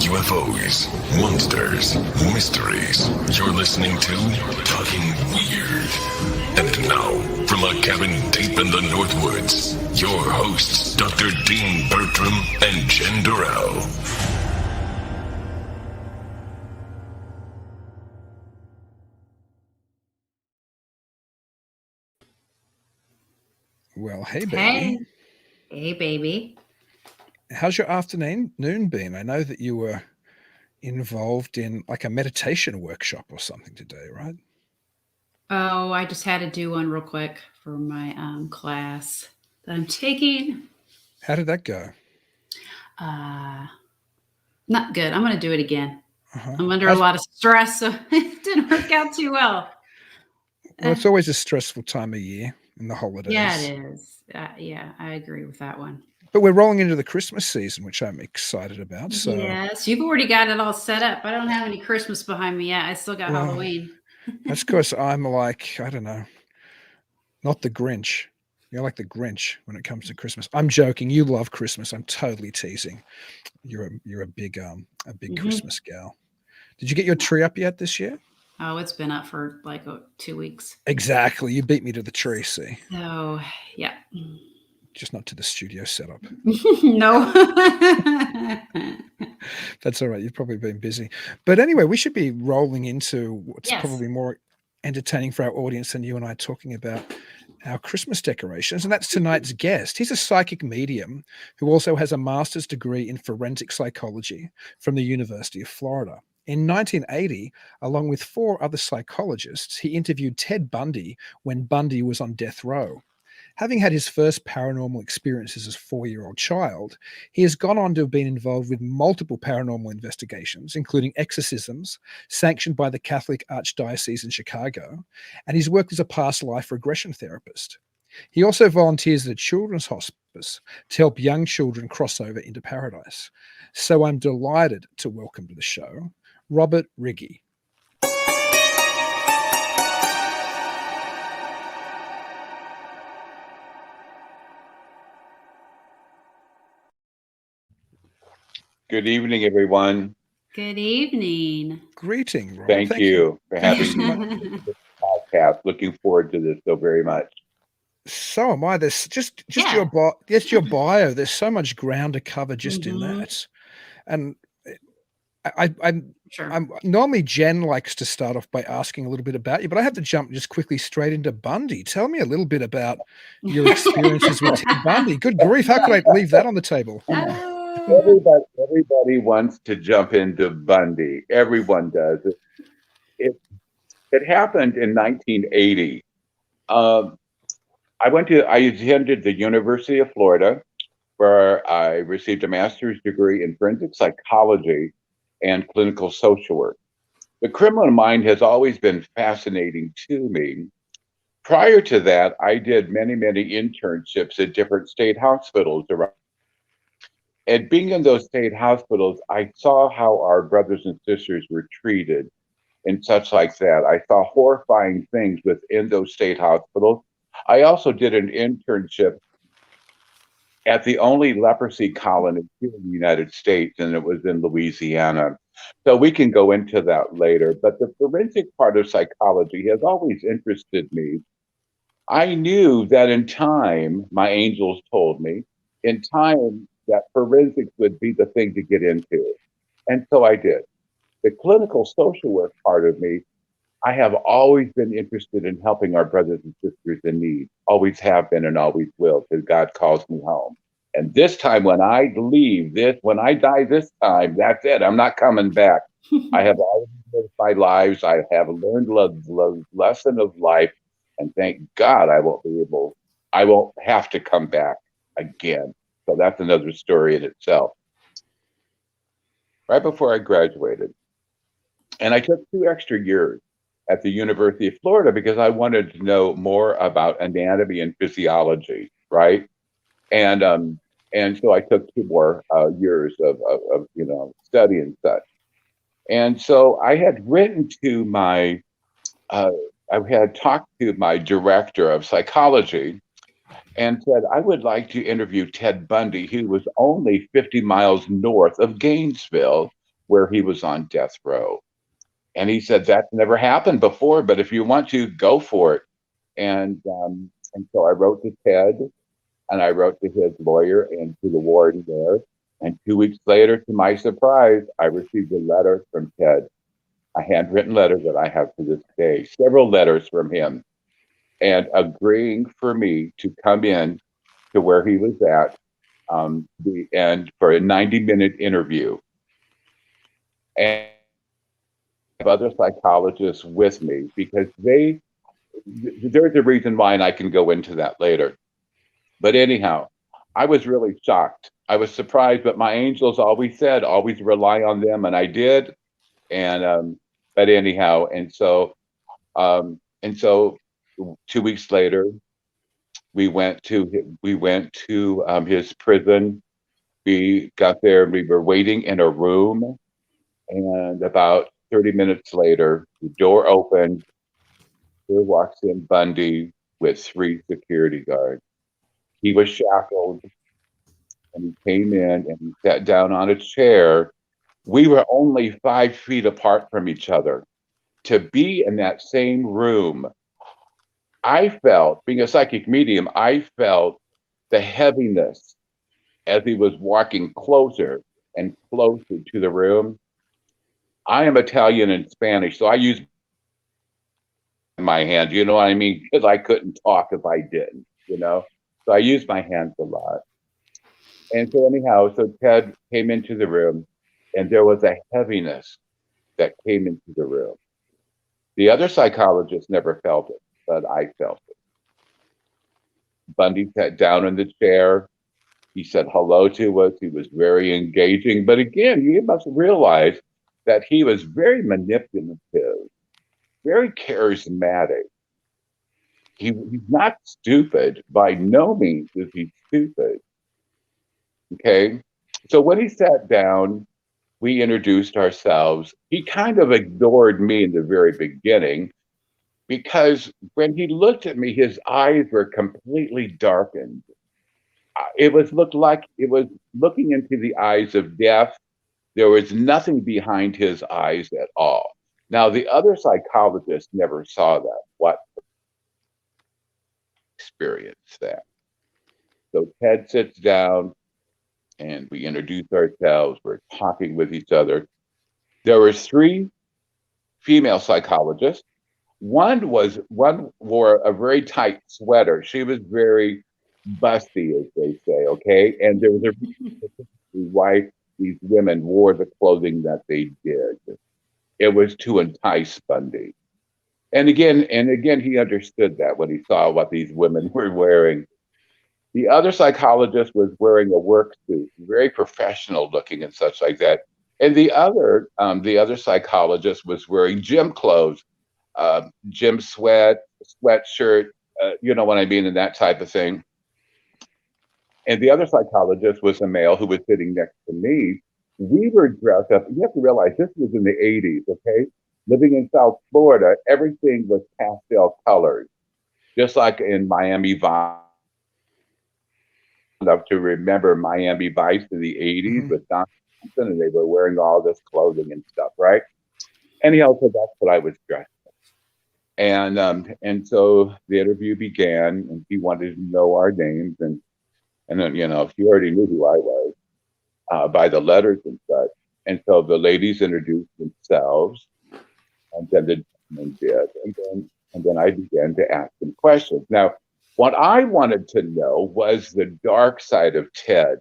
UFOs, monsters, mysteries. You're listening to Talking Weird. And now, from a cabin deep in the Northwoods, your hosts, Dr. Dean Bertram and Jen Durrell. Well, hey, baby. Hey, baby. How's your afternoon been? I know that you were involved in like a meditation workshop or something today, right? Oh, I just had to do one real quick for my class that I'm taking. How did that go? Not good. I'm going to do it again. Uh-huh. I'm under a lot of stress, so it didn't work out too well. Well, it's always a stressful time of year in the holidays. Yeah, it is. Yeah, I agree with that one. But we're rolling into the Christmas season, which I'm excited about. So yes, you've already got it all set up. I don't have any Christmas behind me yet. I still got Halloween. That's because I'm like, I don't know, not the Grinch. You're like the Grinch when it comes to Christmas. I'm joking. You love Christmas. I'm totally teasing. You're a big Christmas gal. Did you get your tree up yet this year? Oh, it's been up for like 2 weeks. Exactly. You beat me to the tree, see? So, yeah. Just not to the studio setup. No. That's all right. You've probably been busy. But anyway, we should be rolling into what's probably more entertaining for our audience than you and I talking about our Christmas decorations. And that's tonight's guest. He's a psychic medium who also has a master's degree in forensic psychology from the University of Florida. In 1980, along with 4 other psychologists, he interviewed Ted Bundy when Bundy was on death row. Having had his first paranormal experiences as a 4-year-old child, he has gone on to have been involved with multiple paranormal investigations, including exorcisms, sanctioned by the Catholic Archdiocese in Chicago, and he's worked as a past life regression therapist. He also volunteers at a children's hospice to help young children cross over into paradise. So I'm delighted to welcome to the show, Robert Righi. Good evening, everyone. Good evening. Greeting, Robert. Thank you for having me on this podcast. Looking forward to this so very much. So am I. There's just your bio. There's so much ground to cover just in that. And I'm normally Jen likes to start off by asking a little bit about you, but I have to jump just quickly straight into Bundy. Tell me a little bit about your experiences with Ted Bundy. Good grief, how could I leave that on the table? Everybody wants to jump into Bundy. Everyone does. It happened in 1980. I attended the University of Florida, where I received a master's degree in forensic psychology and clinical social work. The criminal mind has always been fascinating to me. Prior to that, I did many internships at different state hospitals around. And being in those state hospitals, I saw how our brothers and sisters were treated and such like that. I saw horrifying things within those state hospitals. I also did an internship at the only leprosy colony here in the United States, and it was in Louisiana. So we can go into that later. But the forensic part of psychology has always interested me. I knew that in time, my angels told me, in time, that forensics would be the thing to get into. And so I did. The clinical social work part of me, I have always been interested in helping our brothers and sisters in need. Always have been and always will, because God calls me home. And this time when I die this time, that's it. I'm not coming back. I have always lived my lives. I have learned the lesson of life. And thank God I won't have to come back again. So that's another story in itself. Right before I graduated, and I took 2 extra years at the University of Florida because I wanted to know more about anatomy and physiology, right? And so I took 2 more years of study and such. And so I had written to I had talked to my director of psychology and said, I would like to interview Ted Bundy, who was only 50 miles north of Gainesville, where he was on death row. And he said, that's never happened before, but if you want to, go for it. And so I wrote to Ted, and I wrote to his lawyer and to the warden there. And 2 weeks later, to my surprise, I received a letter from Ted, a handwritten letter that I have to this day, several letters from him, and agreeing for me to come in to where he was at, and for a 90-minute interview. And I have other psychologists with me because there's a reason why, and I can go into that later. But anyhow, I was really shocked. I was surprised, but my angels always said, always rely on them, and I did. And but anyhow, and so 2 weeks later, we went to his prison. We got there, and we were waiting in a room, and about 30 minutes later, the door opened. Here walks in Bundy with 3 security guards. He was shackled, and he came in and he sat down on a chair. We were only 5 feet apart from each other. To be in that same room, I felt, being a psychic medium, I felt the heaviness as he was walking closer and closer to the room. I am Italian and Spanish, so I use my hands, you know what I mean? Because I couldn't talk if I didn't, you know? So I used my hands a lot. And so anyhow, so Ted came into the room, and there was a heaviness that came into the room. The other psychologists never felt it, but I felt it. Bundy sat down in the chair. He said hello to us. He was very engaging. But again, you must realize that he was very manipulative, very charismatic. He's not stupid. By no means is he stupid. Okay? So when he sat down, we introduced ourselves. He kind of ignored me in the very beginning, because when he looked at me, his eyes were completely darkened. Looked like it was looking into the eyes of death. There was nothing behind his eyes at all. Now, the other psychologists never saw that. What experienced that? So Ted sits down, and we introduce ourselves. We're talking with each other. There were 3 female psychologists. One wore a very tight sweater. She was very busty, as they say, okay? And there was a reason why these women wore the clothing that they did. It was to entice Bundy. And again, he understood that when he saw what these women were wearing. The other psychologist was wearing a work suit, very professional looking and such like that. And the other psychologist was wearing gym clothes, gym sweatshirt, you know what I mean, and that type of thing. And the other psychologist was a male who was sitting next to me. We were dressed up. You have to realize this was in the 80s, okay? Living in South Florida, everything was pastel colors, just like in Miami Vice. Enough to remember Miami Vice in the 80s with Don Johnson, and they were wearing all this clothing and stuff, right? Anyhow, so that's what I was dressed in. And so the interview began, and he wanted to know our names, and then, you know, he already knew who I was by the letters and such. And so the ladies introduced themselves, and then the gentlemen did, and then I began to ask them questions. Now, what I wanted to know was the dark side of Ted.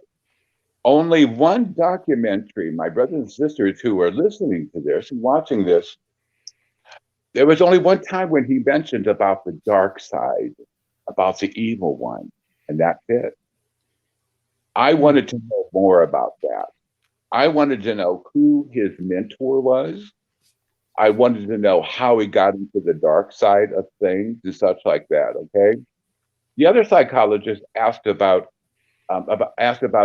Only one documentary, my brothers and sisters who are listening to this and watching this, there was only one time when he mentioned about the dark side, about the evil one, and that's it. I wanted to know more about that. I wanted to know who his mentor was. I wanted to know how he got into the dark side of things and such like that, okay? The other psychologist asked about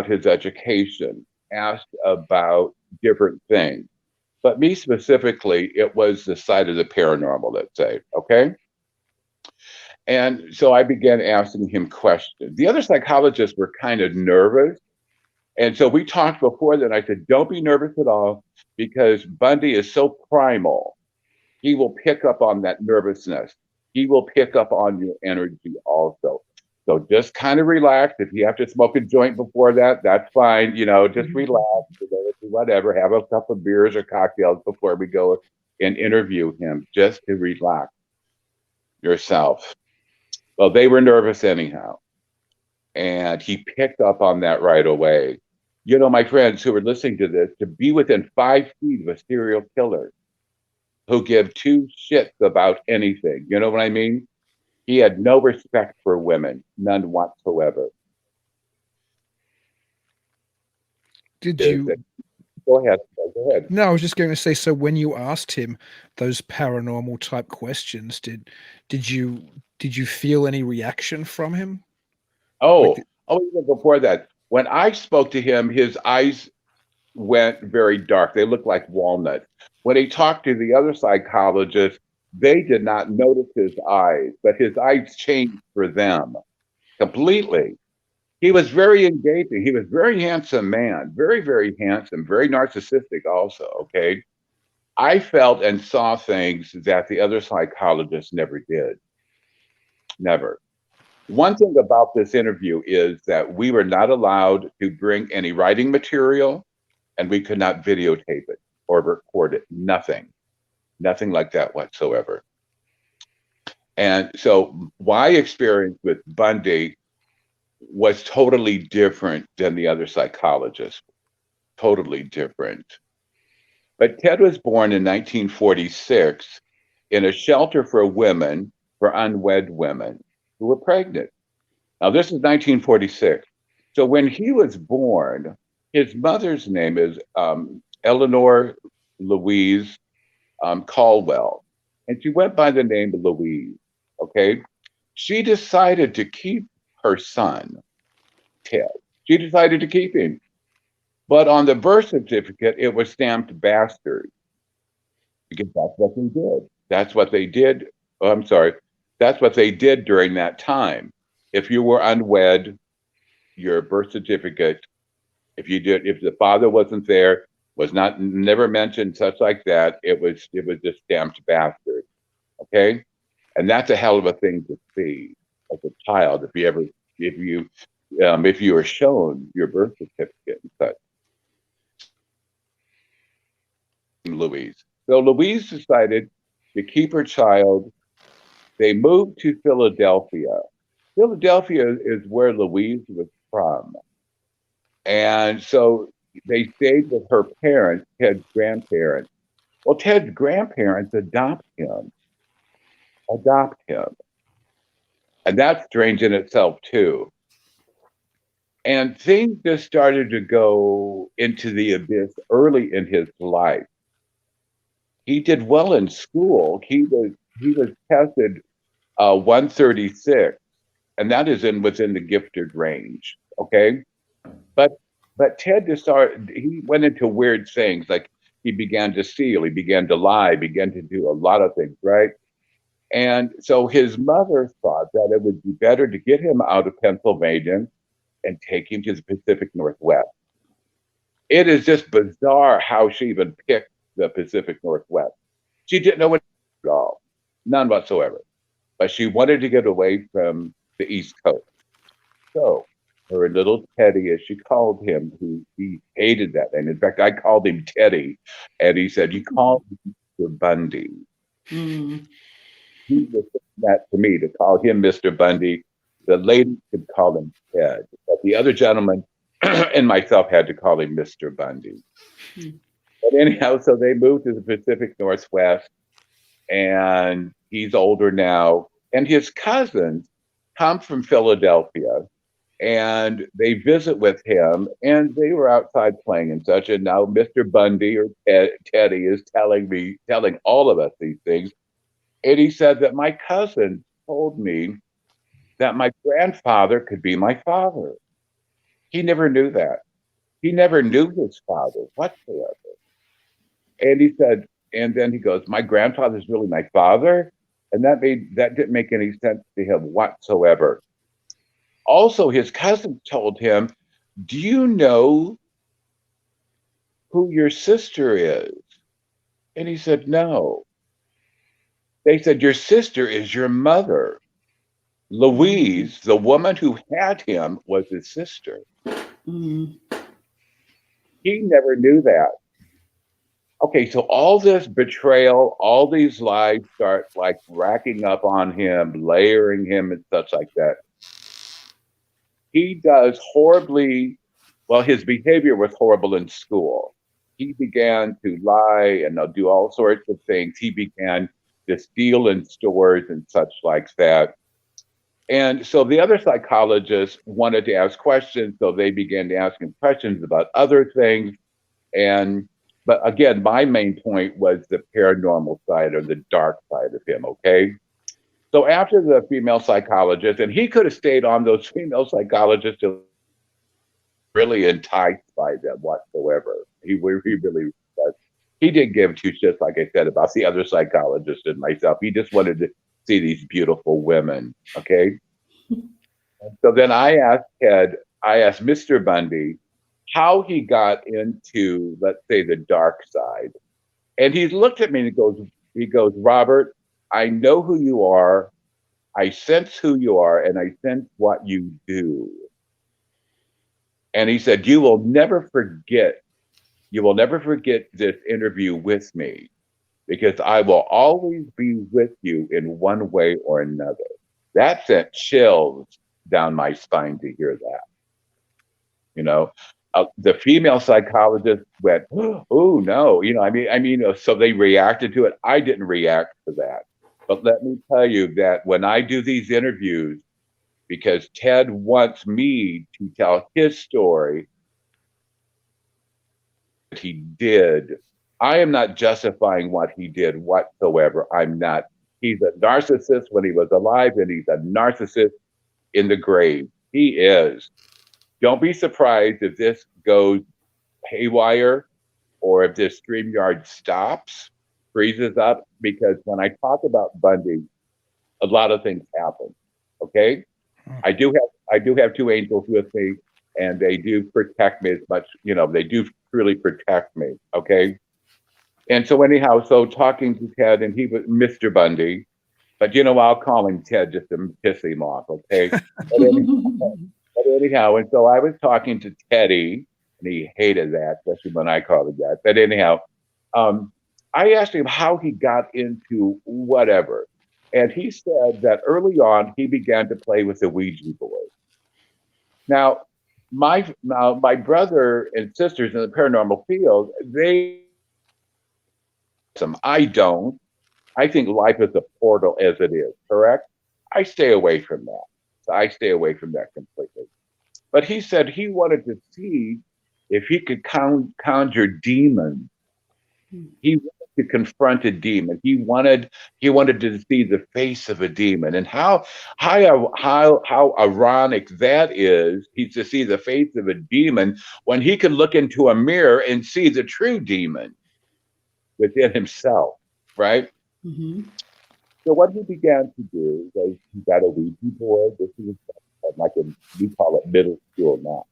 his education, asked about different things. But me specifically, it was the side of the paranormal, let's say, okay? And so I began asking him questions. The other psychologists were kind of nervous And so we talked before that. I said, don't be nervous at all, because Bundy is so primal. He will pick up on that nervousness. He will pick up on your energy also. So just kind of relax. If you have to smoke a joint before that, that's fine. Just relax, whatever. Have a couple of beers or cocktails before we go and interview him, just to relax yourself. Well, they were nervous anyhow. And he picked up on that right away. My friends who are listening to this, to be within 5 feet of a serial killer who give two shits about anything, you know what I mean? He had no respect for women, none whatsoever. Did you? Go ahead. No, I was just going to say, so when you asked him those paranormal type questions, did you feel any reaction from him? Even before that, when I spoke to him, his eyes went very dark. They looked like walnuts. When he talked to the other psychologists, they did not notice his eyes, but his eyes changed for them completely. He was very engaging. He was a very handsome man, very, very handsome, very narcissistic also, okay? I felt and saw things that the other psychologists never did. Never. One thing about this interview is that we were not allowed to bring any writing material, and we could not videotape it or record it. Nothing like that whatsoever. And so my experience with Bundy was totally different than the other psychologists. Totally different. But Ted was born in 1946 in a shelter for women, for unwed women who were pregnant. Now, this is 1946. So when he was born, his mother's name is Eleanor Louise Caldwell, and she went by the name of Louise, okay? She decided to keep her son, Ted. She decided to keep him. But on the birth certificate, it was stamped bastard, because that's what they did. That's what they did. Oh, I'm sorry. That's what they did during that time. If you were unwed, your birth certificate, if the father wasn't there, was never mentioned, such like that, it was just stamped bastard. Okay? And that's a hell of a thing to see as a child, if you were shown your birth certificate and such. Louise. So Louise decided to keep her child. They moved to Philadelphia. Philadelphia is where Louise was from. And so they stayed with her parents, Ted's grandparents. Well, Ted's grandparents adopt him. And that's strange in itself, too. And things just started to go into the abyss early in his life. He did well in school. He was tested 136, and that is within the gifted range. Okay, but Ted he went into weird things, like he began to steal, he began to lie, began to do a lot of things, right? And so his mother thought that it would be better to get him out of Pennsylvania and take him to the Pacific Northwest. It is just bizarre how she even picked the Pacific Northwest. She didn't know it at all, none whatsoever. But she wanted to get away from the East Coast. So her little Teddy, as she called him, he hated that name. In fact, I called him Teddy, and he said, "You called me Mr. Bundy." Mm. He was saying that to me, to call him Mr. Bundy. The ladies could call him Ted, but the other gentleman and myself had to call him Mr. Bundy. Mm. But anyhow, so they moved to the Pacific Northwest, and he's older now. And his cousins come from Philadelphia, and they visit with him, and they were outside playing and such. And now Mr. Bundy, or Teddy, is telling all of us these things. And he said that my cousin told me that my grandfather could be my father. He never knew that. He never knew his father whatsoever. And he said, and then he goes, "My grandfather's really my father?" And that didn't make any sense to him whatsoever. Also, his cousin told him do you know who your sister is? And he said, no. They said, your sister is your mother. Louise, the woman who had him, was his sister. Mm. He never knew that. Okay, so all this betrayal, all these lies start like racking up on him, layering him and such like that. He does horribly, well, his behavior was horrible in school. He began to lie and do all sorts of things. He began to steal in stores and such like that. And so the other psychologists wanted to ask questions, so they began to ask him questions about other things. But again, my main point was the paranormal side or the dark side of him, okay? So after the female psychologist, and he could have stayed on those female psychologists to really enticed by them whatsoever. He really was. He didn't give two shits, like I said, about the other psychologist and myself. He just wanted to see these beautiful women, okay? So then I asked Mr. Bundy how he got into, let's say, the dark side. And he looked at me and he goes, Robert, I know who you are. I sense who you are, and I sense what you do. And he said, you will never forget this interview with me, because I will always be with you in one way or another. That sent chills down my spine to hear that. You know, the female psychologist went, oh no, so they reacted to it. I didn't react to that. But let me tell you that when I do these interviews, because Ted wants me to tell his story that he did, I am not justifying what he did whatsoever. I'm not. He's a narcissist when he was alive, and he's a narcissist in the grave. He is. Don't be surprised if this goes haywire or if this StreamYard stops, freezes up, because when I talk about Bundy, a lot of things happen. Okay? I do have two angels with me, and they do protect me as much, they do truly protect me. Okay? And so anyhow, talking to Ted, and he was Mr. Bundy, but I'll call him Ted just to piss him off, okay? But anyhow, and so I was talking to Teddy, and he hated that, especially when I called him that. But anyhow, I asked him how he got into whatever. And he said that early on, he began to play with the Ouija board. Now, my brother and sisters in the paranormal field, I don't. I think life is a portal as it is, correct? I stay away from that. So I stay away from that completely. But he said he wanted to see if he could conjure demons. He wanted to confront a demon. He wanted to see the face of a demon. And how ironic that is, he's to see the face of a demon when he can look into a mirror and see the true demon within himself, right? Mm-hmm. So what he began to do was he got a Ouija board. This was we call it middle school now.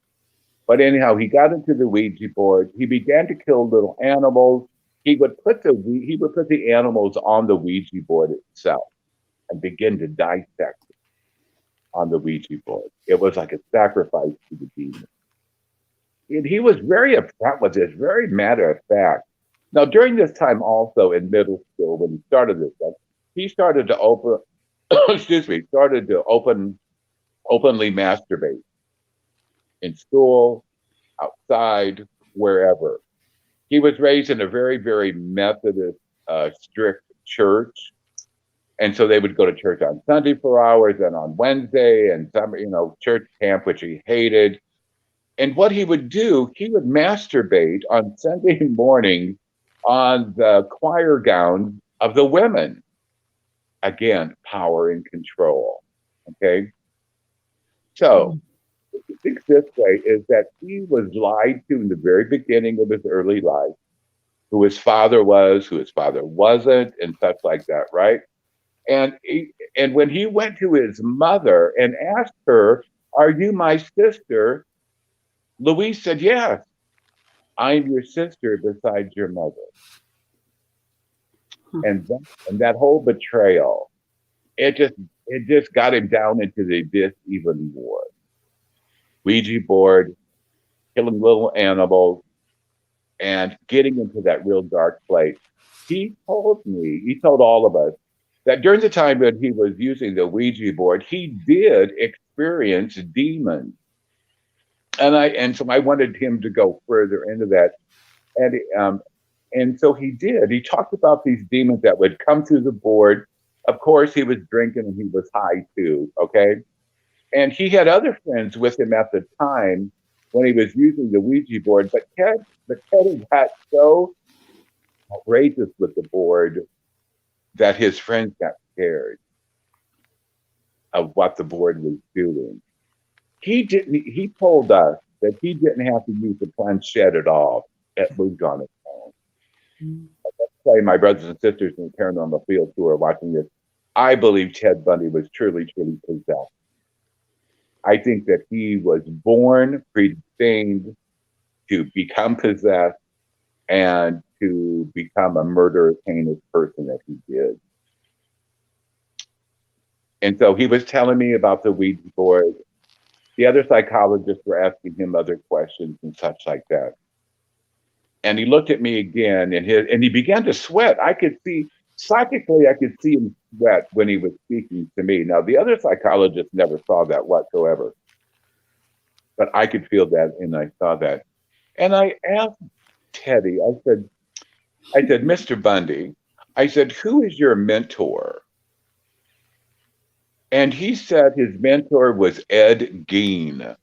But anyhow, he got into the Ouija board. He began to kill little animals. He would put the animals on the Ouija board itself and begin to dissect it on the Ouija board. It was like a sacrifice to the demon. And he was very upset with this, very matter of fact. Now, during this time also in middle school, when he started this stuff, he started to openly masturbate in school, outside, wherever. He was raised in a very, very Methodist, strict church. And so they would go to church on Sunday for hours and on Wednesday and church camp, which he hated. And what he would do, he would masturbate on Sunday morning on the choir gown of the women. Again, power and control. Okay. So the thing this way is that he was lied to in the very beginning of his early life, who his father was, who his father wasn't, and such like that, right? And when he went to his mother and asked her, "Are you my sister?" Louise said, yes, I'm your sister besides your mother. And that whole betrayal, it just got him down into the abyss even more. Ouija board, killing little animals, and getting into that real dark place. He told all of us that during the time that he was using the Ouija board, he did experience demons. And so I wanted him to go further into that. And so he did. He talked about these demons that would come through the board. Of course, he was drinking and he was high too, okay? And he had other friends with him at the time when he was using the Ouija board, but Ted got so outrageous with the board that his friends got scared of what the board was doing. He told us that he didn't have to use the planchette at all. It moved on its own. Let's say my brothers and sisters in the paranormal field who are watching this, I believe Ted Bundy was truly, truly possessed. I think that he was born predestined to become possessed and to become a murderous, heinous person that he did. And so he was telling me about the Ouija board. The other psychologists were asking him other questions and such like that. And he looked at me again, and he began to sweat. I could see, psychically, I could see him sweat when he was speaking to me. Now, the other psychologists never saw that whatsoever. But I could feel that, and I saw that. And I asked Teddy, I said, Mr. Bundy, I said, who is your mentor? And he said his mentor was Ed Gein.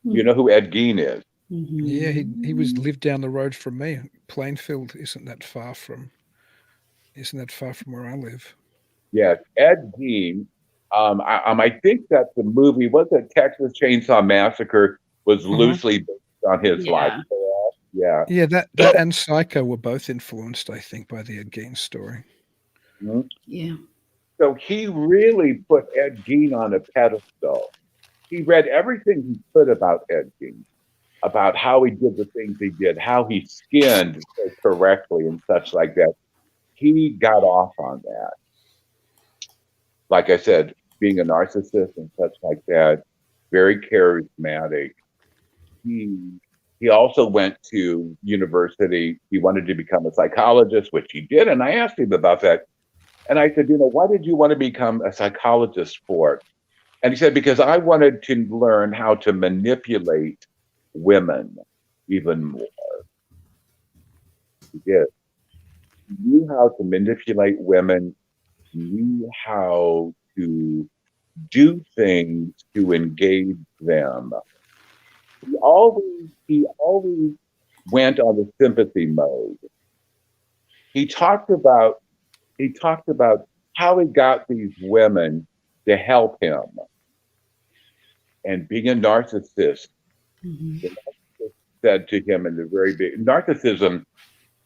You know who Ed Gein is? Mm-hmm. Yeah, he lived down the road from me. Plainfield isn't that far from where I live. Yes, Ed Gein. I think that the movie, was it Texas Chainsaw Massacre, was loosely based on his life. Yeah. Yeah, that and Psycho were both influenced, I think, by the Ed Gein story. Mm-hmm. Yeah. So he really put Ed Gein on a pedestal. He read everything he could about Ed Gein, about how he did the things he did, how he skinned so correctly and such like that. He got off on that. Like I said, being a narcissist and such like that, very charismatic. He also went to university. He wanted to become a psychologist, which he did. And I asked him about that. And I said, why did you want to become a psychologist for? And he said, because I wanted to learn how to manipulate women even more. He did. He knew how to manipulate women. He knew how to do things to engage them. He always went on the sympathy mode. He talked about how he got these women to help him. And being a narcissist, the narcissist said to him in the very beginning, narcissism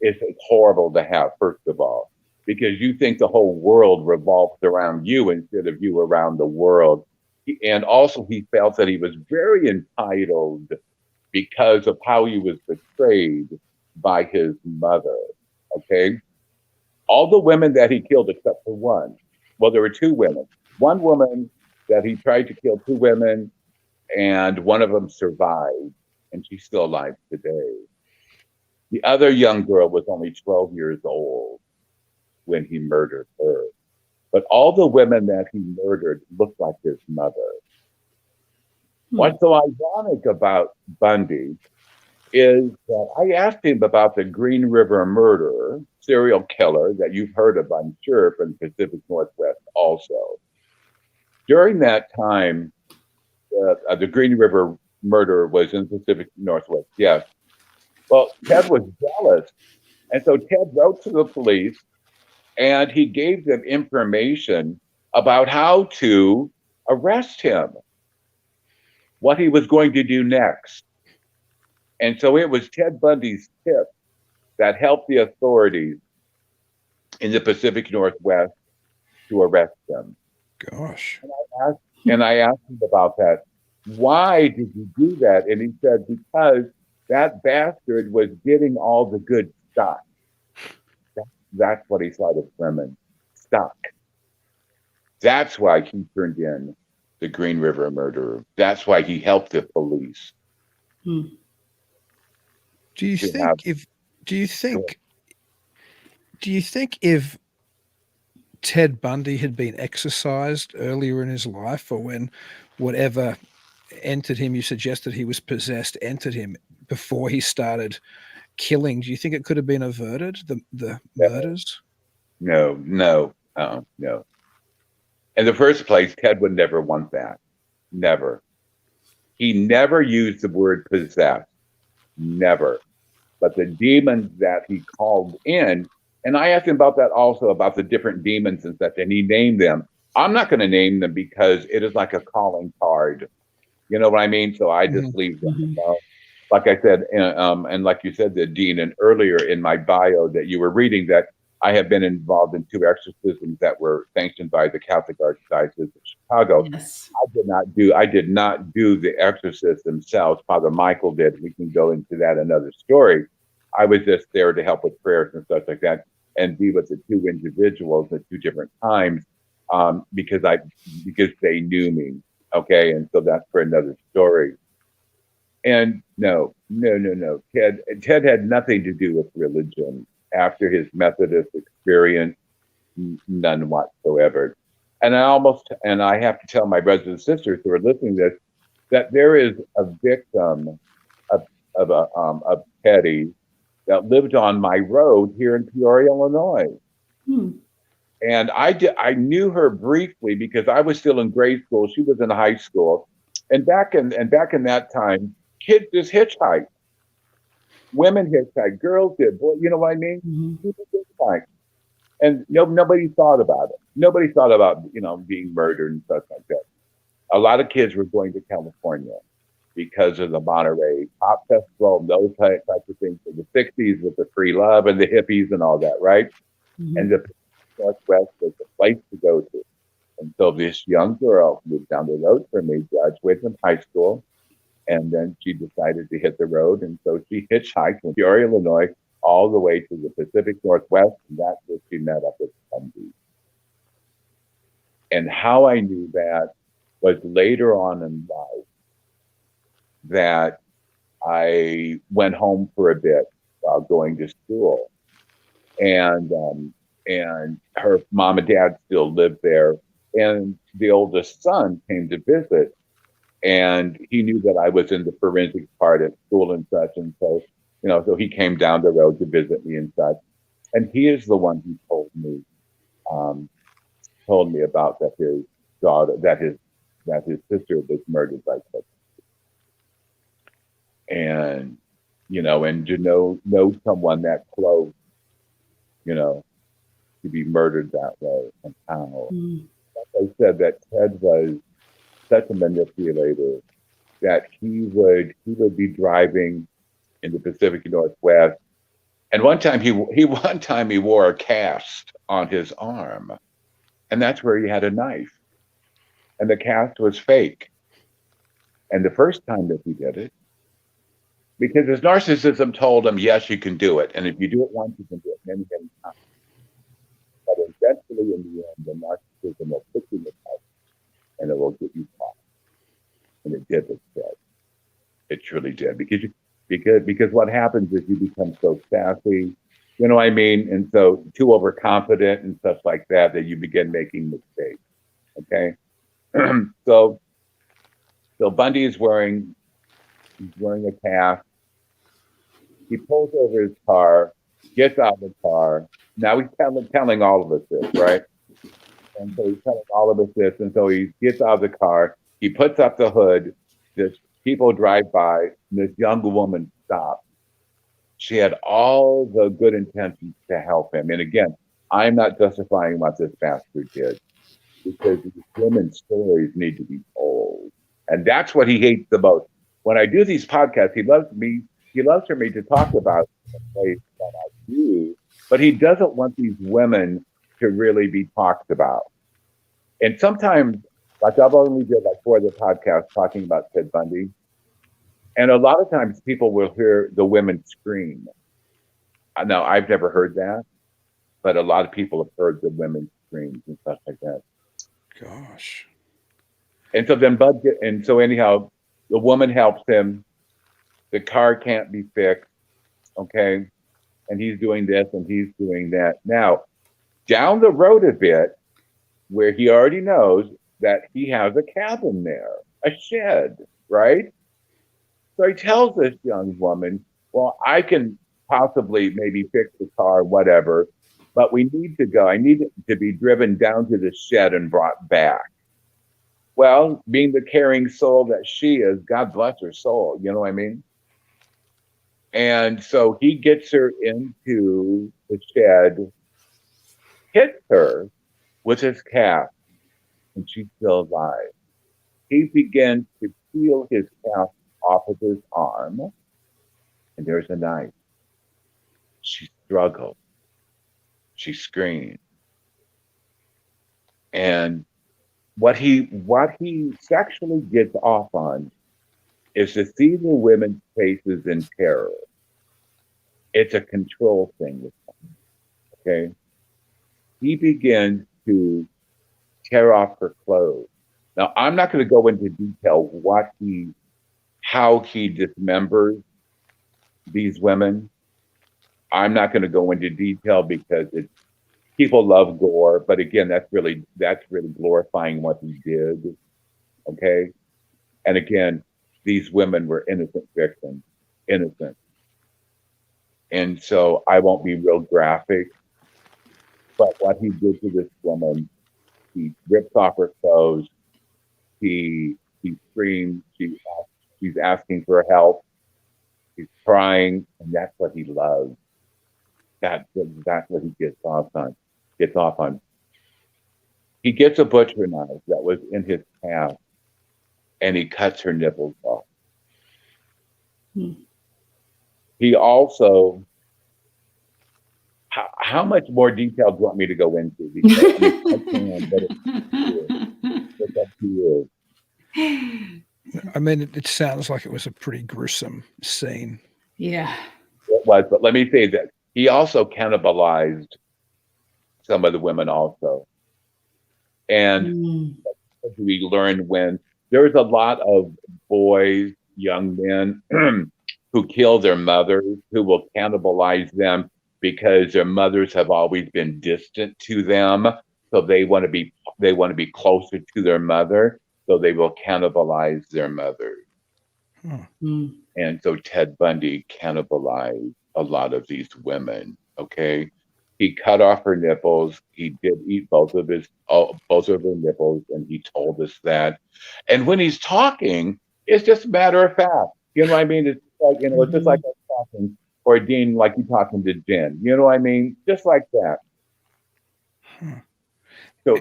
is horrible to have, first of all, because you think the whole world revolves around you instead of you around the world. And also he felt that he was very entitled because of how he was betrayed by his mother, okay? All the women that he killed except for one. Well, there were two women. One woman that he tried to kill, two women, and one of them survived, and she's still alive today. The other young girl was only 12 years old when he murdered her. But all the women that he murdered looked like his mother. What's so ironic about Bundy is that I asked him about the Green River murderer, serial killer that you've heard of, I'm sure, from the Pacific Northwest also. During that time, the Green River murderer was in the Pacific Northwest, yes. Well, Ted was jealous. And so Ted wrote to the police and he gave them information about how to arrest him, what he was going to do next. And so it was Ted Bundy's tip that helped the authorities in the Pacific Northwest to arrest him. Gosh. And I asked him about that. why did you do that? And he said, because that bastard was getting all the good stuff. That's what he thought of women, stock. That's why he turned in the Green River murderer. That's why he helped the police. Do you think if Ted Bundy had been exorcised earlier in his life, or when whatever entered him, you suggested he was possessed, entered him before he started killing, do you think it could have been averted, the murders? No. In the first place, Ted would never want that. Never. He never used the word possessed. Never. But the demons that he called in, and I asked him about that also, about the different demons and such, and he named them. I'm not going to name them because it is like a calling card. You know what I mean? So I just leave them. Like I said, and like you said, the Dean, and earlier in my bio that you were reading, that I have been involved in 2 exorcisms that were sanctioned by the Catholic Archdiocese of Chicago. Yes. I did not do the exorcists themselves. Father Michael did. We can go into that another story. I was just there to help with prayers and stuff like that, and be with the 2 individuals at 2 different times, because they knew me. Okay, and so that's for another story. And no. Ted had nothing to do with religion after his Methodist experience, none whatsoever. And I have to tell my brothers and sisters who are listening to this, that there is a victim of Teddy that lived on my road here in Peoria, Illinois. And I knew her briefly because I was still in grade school. She was in high school. And back in that time, kids just hitchhiked. Women hitchhiked, girls did. Boy, you know what I mean? People hitchhiked. And nobody thought about it. Nobody thought about, being murdered and stuff like that. A lot of kids were going to California because of the Monterey Pop Festival and those types of things in the 60s with the free love and the hippies and all that, right? And the Northwest was the place to go to. And so this young girl moved down the road from me, graduated from high school, and then she decided to hit the road. And so she hitchhiked from Peoria, Illinois, all the way to the Pacific Northwest, and that's where she met up with Bundy. And how I knew that was later on in life, that I went home for a bit while going to school, and her mom and dad still lived there, and the oldest son came to visit, and he knew that I was in the forensics part at school and such, and so so he came down the road to visit me and such, and he is the one who told me about that his daughter, that his sister was murdered by such. And and to know someone that close, to be murdered that way, and how, like I said, that Ted was such a manipulator that he would be driving in the Pacific Northwest, and one time he wore a cast on his arm, and that's where he had a knife, and the cast was fake. And the first time that he did it, because his narcissism told him, yes, you can do it, and if you do it once, you can do it many, many times. But eventually, in the end, the narcissism will put you in the house, and it will get you caught. And it did with Ted. It truly did, because what happens is you become so sassy, you know what I mean, and so too overconfident and stuff like that you begin making mistakes. Okay, so Bundy is wearing a cast. He pulls over his car, gets out of the car. Now he's telling all of us this, right? And so he's telling all of us this, and so he gets out of the car. He puts up the hood. Just people drive by, and this young woman stops. She had all the good intentions to help him. And again, I'm not justifying what this bastard did, because these women's stories need to be told, and that's what he hates the most. When I do these podcasts, he loves for me to talk about the ways that I do, but he doesn't want these women to really be talked about. And sometimes, Like I've only did like 4 of the podcasts talking about Ted Bundy. And a lot of times people will hear the women scream. Now, I've never heard that, but a lot of people have heard the women screams and stuff like that. Gosh. And so then anyhow, the woman helps him. The car can't be fixed. Okay. And he's doing this and he's doing that. Now, down the road a bit, where he already knows that he has a cabin there, a shed, right? So he tells this young woman, well, I can possibly maybe fix the car, whatever, but we need to go. I need to be driven down to the shed and brought back. Well, being the caring soul that she is, God bless her soul, you know what I mean? And so he gets her into the shed, hits her with his cast, and she's still alive. He begins to peel his cast off of his arm, and there's a knife. She struggled. She screamed. And what he sexually gets off on is to see the women's faces in terror. It's a control thing with him. Okay? He begins to tear off her clothes. Now, I'm not going to go into detail how he dismembers these women. I'm not going to go into detail because people love gore, but again, that's really glorifying what he did. Okay, and again, these women were innocent victims, innocent, and so I won't be real graphic. But what he did to this woman, he rips off her clothes. He screams. She's asking for help. He's crying, and that's what he loves. That's what he gets off on. He gets a butcher knife that was in his past, and he cuts her nipples off. He also, how much more detail do you want me to go into? Because I can, but it's up to you. I mean, it sounds like it was a pretty gruesome scene. Yeah. It was, but let me say that he also cannibalized some of the women also. And we learned when there's a lot of boys, young men who kill their mothers, who will cannibalize them because their mothers have always been distant to them. So they want to be closer to their mother. So they will cannibalize their mother. And so Ted Bundy cannibalized a lot of these women. Okay. He cut off her nipples. He did eat both of her nipples, and he told us that. And when he's talking, it's just matter of fact. You know what I mean? It's like, it's just like I'm talking, or Dean, like you talking to Jen. You know what I mean? Just like that. So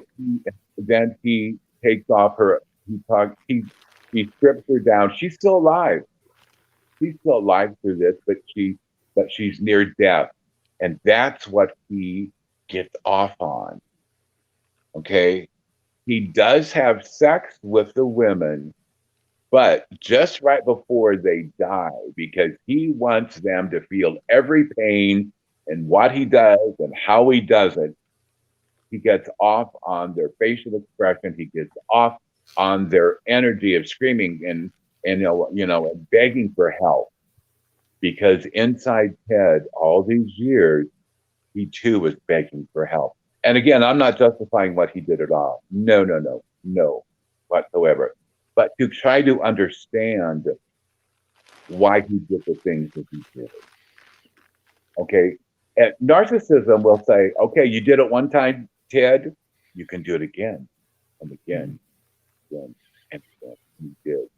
then he takes off her. He strips her down. She's still alive. She's still alive through this, but she's near death. And that's what he gets off on. Okay. He does have sex with the women, but just right before they die, because he wants them to feel every pain and what he does and how he does it. He gets off on their facial expression. He gets off on their energy of screaming and begging for help. Because inside Ted, all these years, he too was begging for help. And again, I'm not justifying what he did at all. No, whatsoever. But to try to understand why he did the things that he did. Okay. And narcissism will say, okay, you did it one time, Ted, you can do it again and again, and again. He did.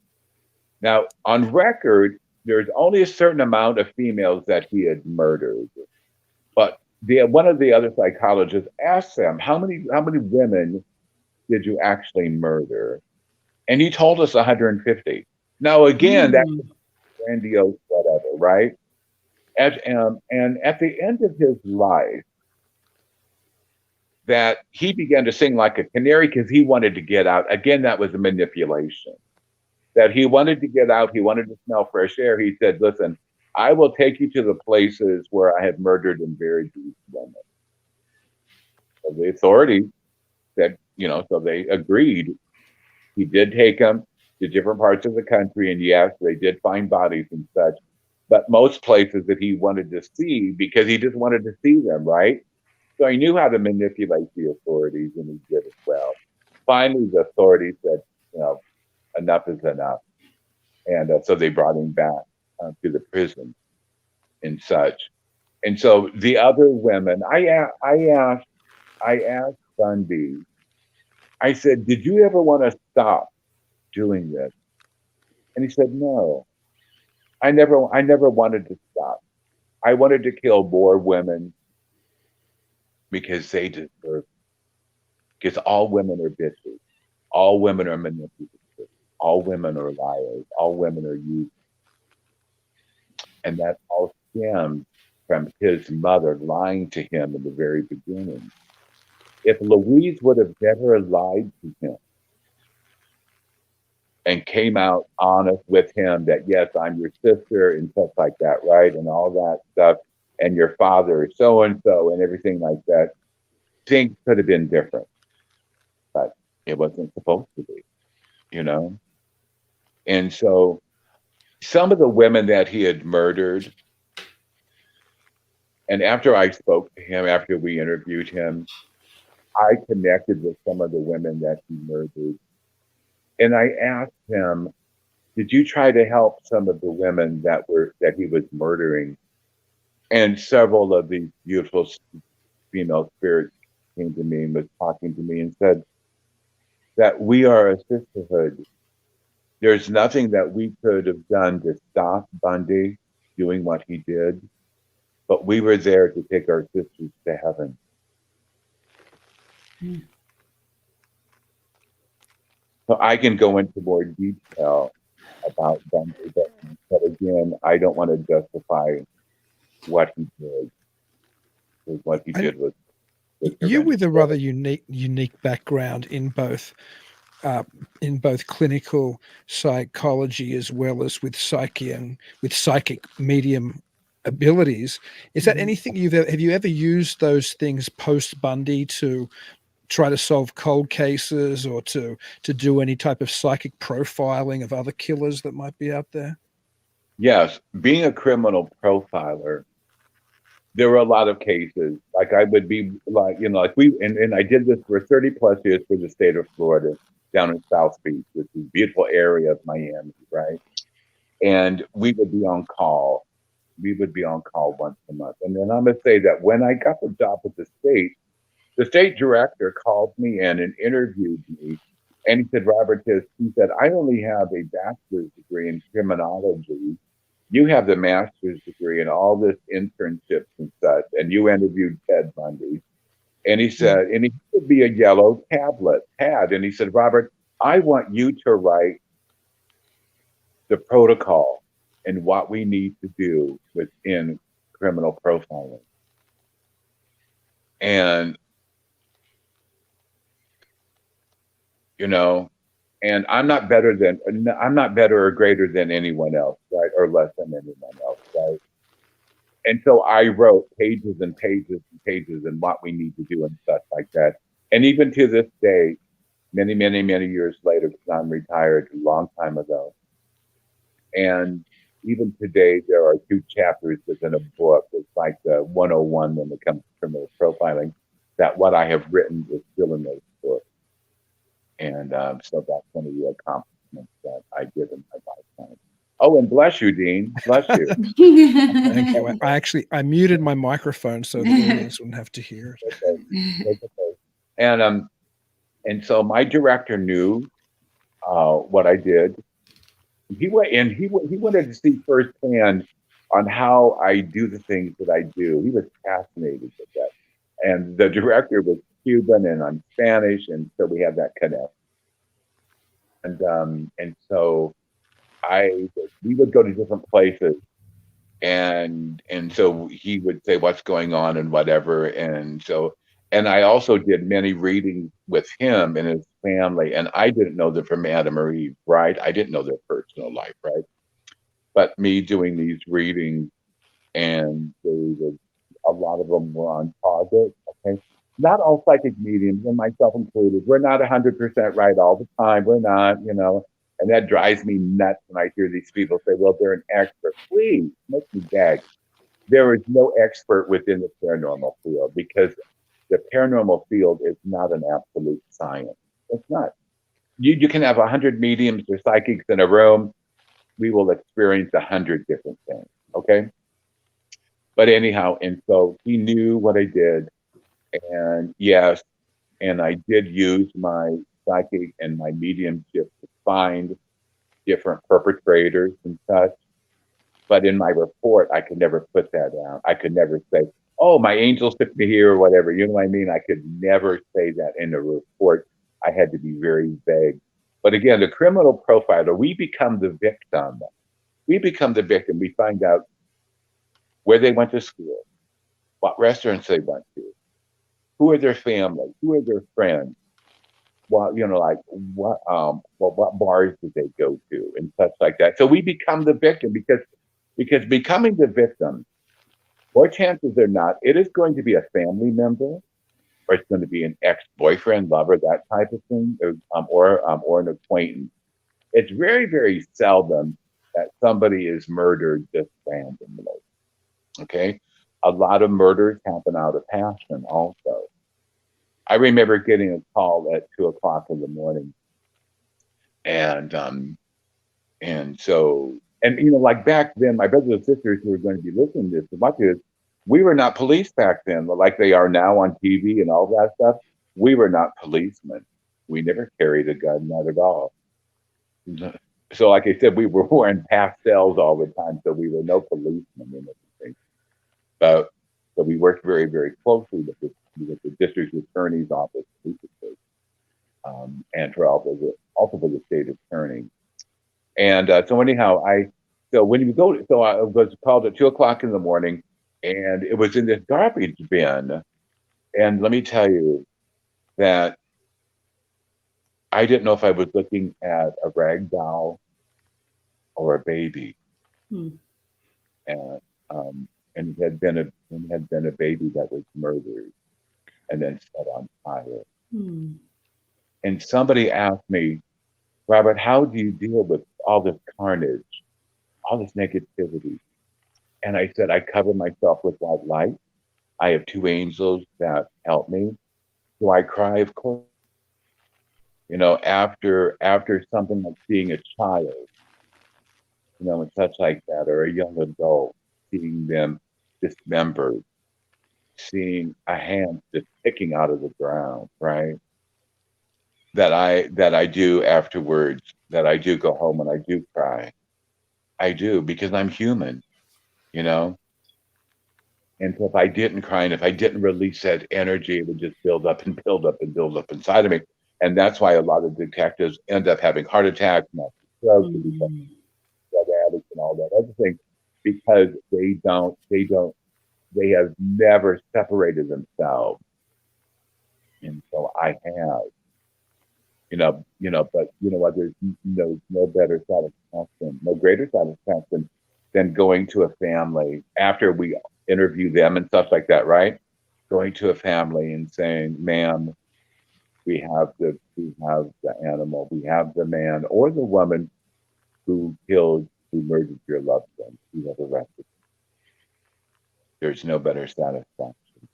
Now, on record, there's only a certain amount of females that he had murdered. But one of the other psychologists asked him, how many women did you actually murder? And he told us 150. Now, again, that's grandiose, whatever, right? And at the end of his life, that he began to sing like a canary because he wanted to get out. Again, that was a manipulation. That he wanted to get out. He wanted to smell fresh air. He said, listen, I will take you to the places where I have murdered and buried these women. So the authorities said, so they agreed. He did take them to different parts of the country, and yes, they did find bodies and such. But most places that he wanted to see, because he just wanted to see them, right? So he knew how to manipulate the authorities, and he did it well. Finally, the authorities said, enough is enough. And so they brought him back to the prison and such. And so the other women, I asked Bundy, I said, did you ever want to stop doing this? And he said, no, I never wanted to stop. I wanted to kill more women because they deserve it. Because all women are bitches. All women are manipulative. All women are liars. All women are used. And that all stems from his mother lying to him in the very beginning. If Louise would have never lied to him and came out honest with him that, yes, I'm your sister and stuff like that, right? And all that stuff, and your father is so-and-so and everything like that, things could have been different. But it wasn't supposed to be, And so some of the women that he had murdered, and after I spoke to him, after we interviewed him, I connected with some of the women that he murdered. And I asked him, did you try to help some of the women that he was murdering? And several of these beautiful female spirits came to me and was talking to me and said that we are a sisterhood. There's nothing that we could have done to stop Bundy doing what he did, but we were there to take our sisters to heaven. So I can go into more detail about Bundy, but again, I don't want to justify what he did. Because what he did was you with a rather unique background in both clinical psychology as well as with psyche and with psychic medium abilities. Is that anything have you ever used those things post Bundy to try to solve cold cases or to do any type of psychic profiling of other killers that might be out there? Yes, being a criminal profiler, there were a lot of cases. Like I would be like, and I did this for 30 plus years for the state of Florida, down in South Beach, which is a beautiful area of Miami, right? And we would be on call. We would be on call once a month. And then I'm going to say that when I got the job with the state director called me in and interviewed me. And he said, Robert, he said, I only have a bachelor's degree in criminology. You have the master's degree in all this internships and such. And you interviewed Ted Bundy. And he said, and he would be a yellow pad. And he said, Robert, I want you to write the protocol and what we need to do within criminal profiling. And, and I'm not better or greater than anyone else, right? Or less than anyone else, right? And so I wrote pages and pages and pages and what we need to do and stuff like that. And even to this day, many, many, many years later, because I'm retired a long time ago. And even today, there are 2 chapters within a book. It's like the 101 when it comes to criminal profiling, that what I have written is still in those books. And so that's one of the accomplishments that I did in my lifetime. Oh, and bless you, Dean. Bless you. Thank you. I muted my microphone so the audience wouldn't have to hear it. Okay. And so my director knew what I did. He wanted to see firsthand on how I do the things that I do. He was fascinated with that. And the director was Cuban and I'm Spanish, and so we had that connect. And so we would go to different places, and so he would say what's going on and whatever. And so And I also did many readings with him and his family, and I didn't know them from Adam or Eve, right? I didn't know their personal life, right? But me doing these readings, and a lot of them were on target. Okay, not all psychic mediums, and myself included, we're not 100% right all the time. We're not, and that drives me nuts when I hear these people say, "Well, they're an expert." Please, make me gag. There is no expert within the paranormal field, because the paranormal field is not an absolute science. It's not. You can have 100 mediums or psychics in a room. We will experience 100 different things. Okay. But anyhow, and so he knew what I did. And yes, and I did use my psychic and my mediumship to find different perpetrators and such. But in my report, I could never put that down. I could never say, "Oh, my angels took me here," or whatever. You know what I mean? I could never say that in a report. I had to be very vague. But again, the criminal profiler, we become the victim. We become the victim. We find out where they went to school, what restaurants they went to, who are their family, who are their friends, like what bars did they go to, and such like that. So we become the victim, because becoming the victim, more chances are not, it is going to be a family member, or it's going to be an ex-boyfriend, lover, that type of thing, or an acquaintance. It's very, very seldom that somebody is murdered just randomly. Okay, a lot of murders happen out of passion. Also, I remember getting a call at 2:00 in the morning, and so, like back then, my brothers and sisters who are going to be listening to this, watch this, we were not police back then, like they are now on TV and all that stuff. We were not policemen. We never carried a gun, not at all. So, like I said, we were wearing pastels all the time, so we were no policemen and everything. But so we worked very, very closely with the district attorney's office, and also for the state attorney. And so anyhow, when you go, so I was called at 2:00 in the morning, and it was in this garbage bin. And let me tell you that I didn't know if I was looking at a rag doll or a baby. And it had been a baby that was murdered and then set on fire. And somebody asked me, "Robert, how do you deal with all this carnage, all this negativity?" And I said, "I cover myself with white light. I have 2 angels that help me." Do I cry? Of course. After something like seeing a child, and such like that, or a young adult, seeing them dismembered, seeing a hand just sticking out of the ground, right? That I do afterwards, that I do go home and I do cry. I do, because I'm human, And so if I didn't cry, and if I didn't release that energy, it would just build up and build up and build up inside of me. And that's why a lot of detectives end up having heart attacks, and strokes, and become drug addicts and all that other thing, because they have never separated themselves. And so I have, but you know what, there's no better satisfaction, no greater satisfaction than going to a family after we interview them and stuff like that, right? Going to a family and saying, "Ma'am, we have the animal, we have the man or the woman who murdered your loved one. We have arrested. There's no better satisfaction."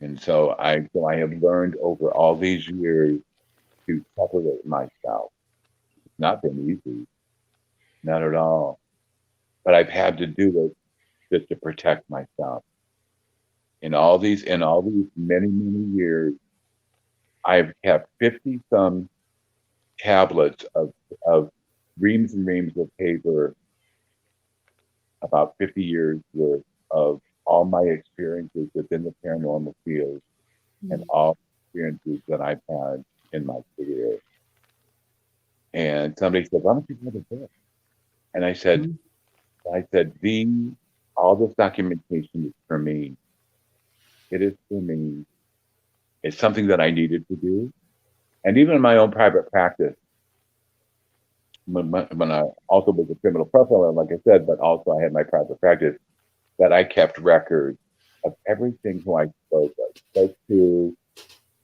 And so I have learned over all these years to separate myself. It's not been easy, not at all. But I've had to do it just to protect myself. In all these many, many years, I've kept 50 some tablets of reams and reams of paper, about 50 years worth of all my experiences within the paranormal field, and all experiences that I've had in my career. And somebody said, "Why don't you write a book?" And I said, all this documentation is for me. It is for me. It's something that I needed to do. And even in my own private practice, when I also was a criminal profiler, like I said, but also I had my private practice, that I kept records of everything who I spoke to,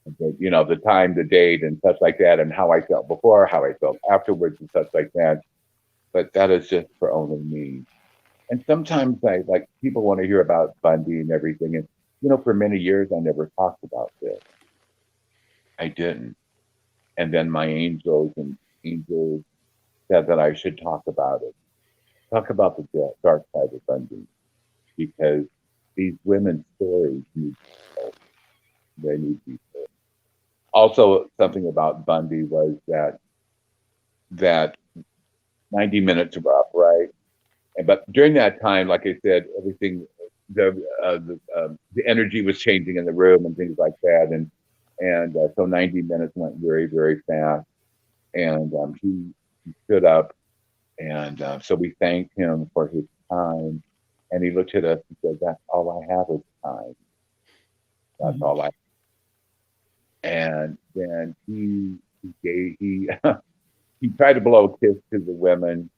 the time, the date, and such like that, and how I felt before, how I felt afterwards, and such like that. But that is just for only me. And sometimes people want to hear about Bundy and everything. And, for many years, I never talked about this. I didn't. And then my angels said that I should talk about it. Talk about the dark side of Bundy. Because these women's stories need help. They need to be told. Also, something about Bundy was that 90 minutes were up, right? But during that time, like I said, everything, the energy was changing in the room and things like that, and so 90 minutes went very, very fast. And he stood up, and so we thanked him for his time. And he looked at us and said, "That's all I have is time. That's all I have." And then he tried to blow a kiss to the women,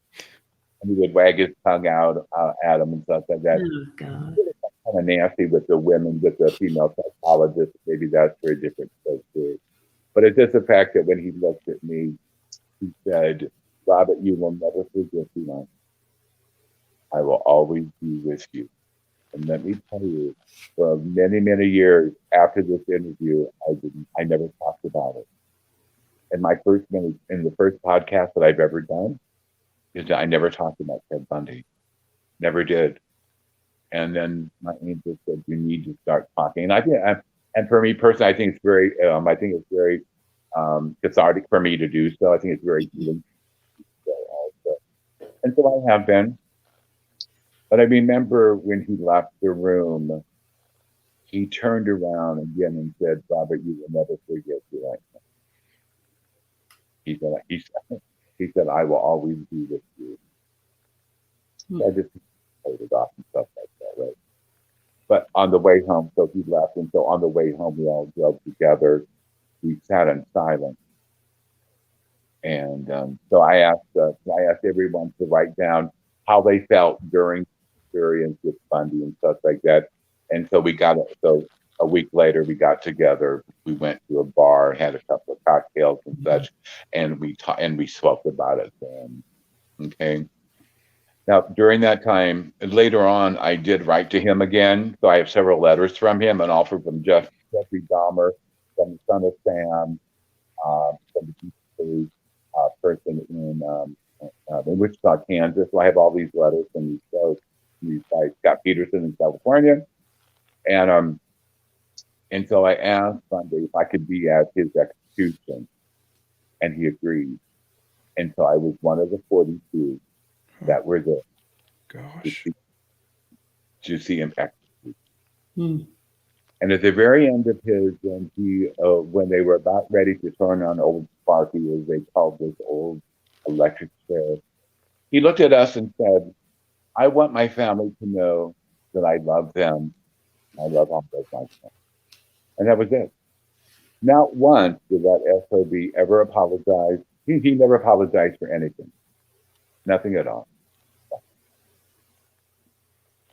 and he would wag his tongue out at them and stuff like that. Oh, God. Kind of nasty with the women, with the female psychologists. Maybe that's for a different place too. But it's just the fact that when he looked at me, he said, "Robert, you will never forget me. I will always be with you." And let me tell you, for many, many years after this interview, I never talked about it. And in the first podcast that I've ever done, I never talked about Ted Bundy. Never did. And then my angel said, "You need to start talking." And and for me personally, I think it's very cathartic for me to do so. I think it's very healing. And so I have been. But I remember when he left the room, he turned around again and said, "Robert, you will never forget who I am." He said, "I will always be with you." So I just played it off and stuff like that, right? But on the way home, so he left, and so on the way home, we all drove together. We sat in silence, and so I asked everyone to write down how they felt during the experience with Bundy and stuff like that. And so a week later, we got together. We went to a bar, had a couple of cocktails and such, and we spoke about it then. Okay. Now, during that time, later on, I did write to him again. So I have several letters from him, and also from Jeffrey Dahmer, from the son of Sam, from the Beach person in Wichita, Kansas. So I have all these letters from these shows, Scott Peterson in California. And so I asked Bundy if I could be at his execution, and he agreed. And so I was one of the 42 that were there. Gosh. To see him execute. And at the very end of his, when they were about ready to turn on old Sparky, as they called this old electric chair, he looked at us and said, "I want my family to know that I love them. I love all those my family." And that was it. Not once did that SOB ever apologize. He never apologized for anything. Nothing at all.